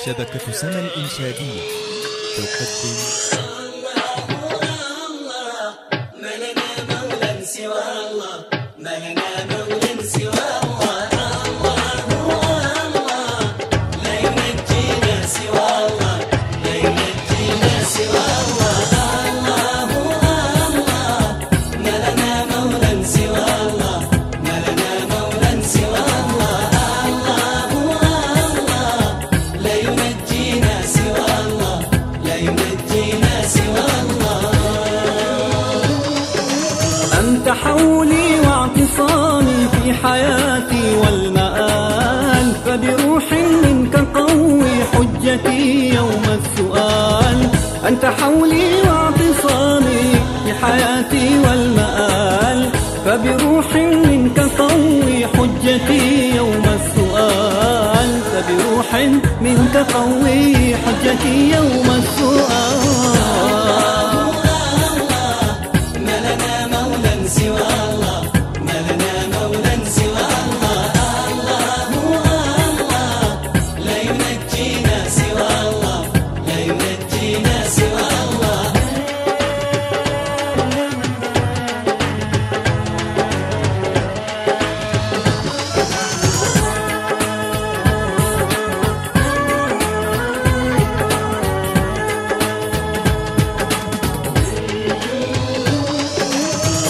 شبكة سما الإنشادية تقدم ما لنا مولى سوى الله، ما لنا مولى سوى الله. الله الله لا ينجينا سوى الله، لا ينجينا سوى الله. الله الله ما لنا مولى سوى الله، ما لنا مولى سوى الله. الله الله لا ينجينا سوى الله، لا ينجينا سوى الله. أنت حولي واعتصامي في حياتي والمآل، فبروح منك قوي حجتي يوم السؤال. أنت حولي واعتصامي في حياتي والمآل، فبروح منك قوي حجتي يوم السؤال. فبروح منك قوي حجتي يوم السؤال.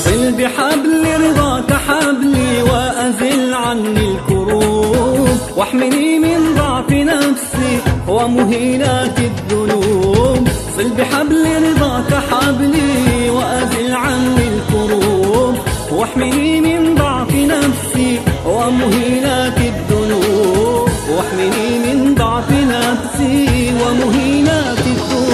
صل بحبل رضاك حبلي وأزل عني الكروب، واحمني من ضعف نفسي ومهينات الذنوب. صل بحبل رضاك حبلي وأزل عني الكروب، واحمني من ضعف نفسي ومهينات الذنوب. واحمني من ضعف نفسي ومهينات الذنوب.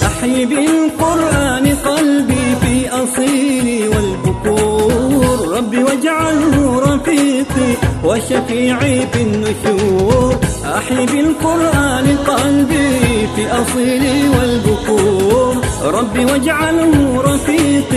أحيي بالقرآن قلبي في أصيلي والبكور، ربي واجعله رفيقي وشفيعي في النشور. أحيي بالقرآن قلبي في أصيلي والبكور، ربي واجعله رفيقي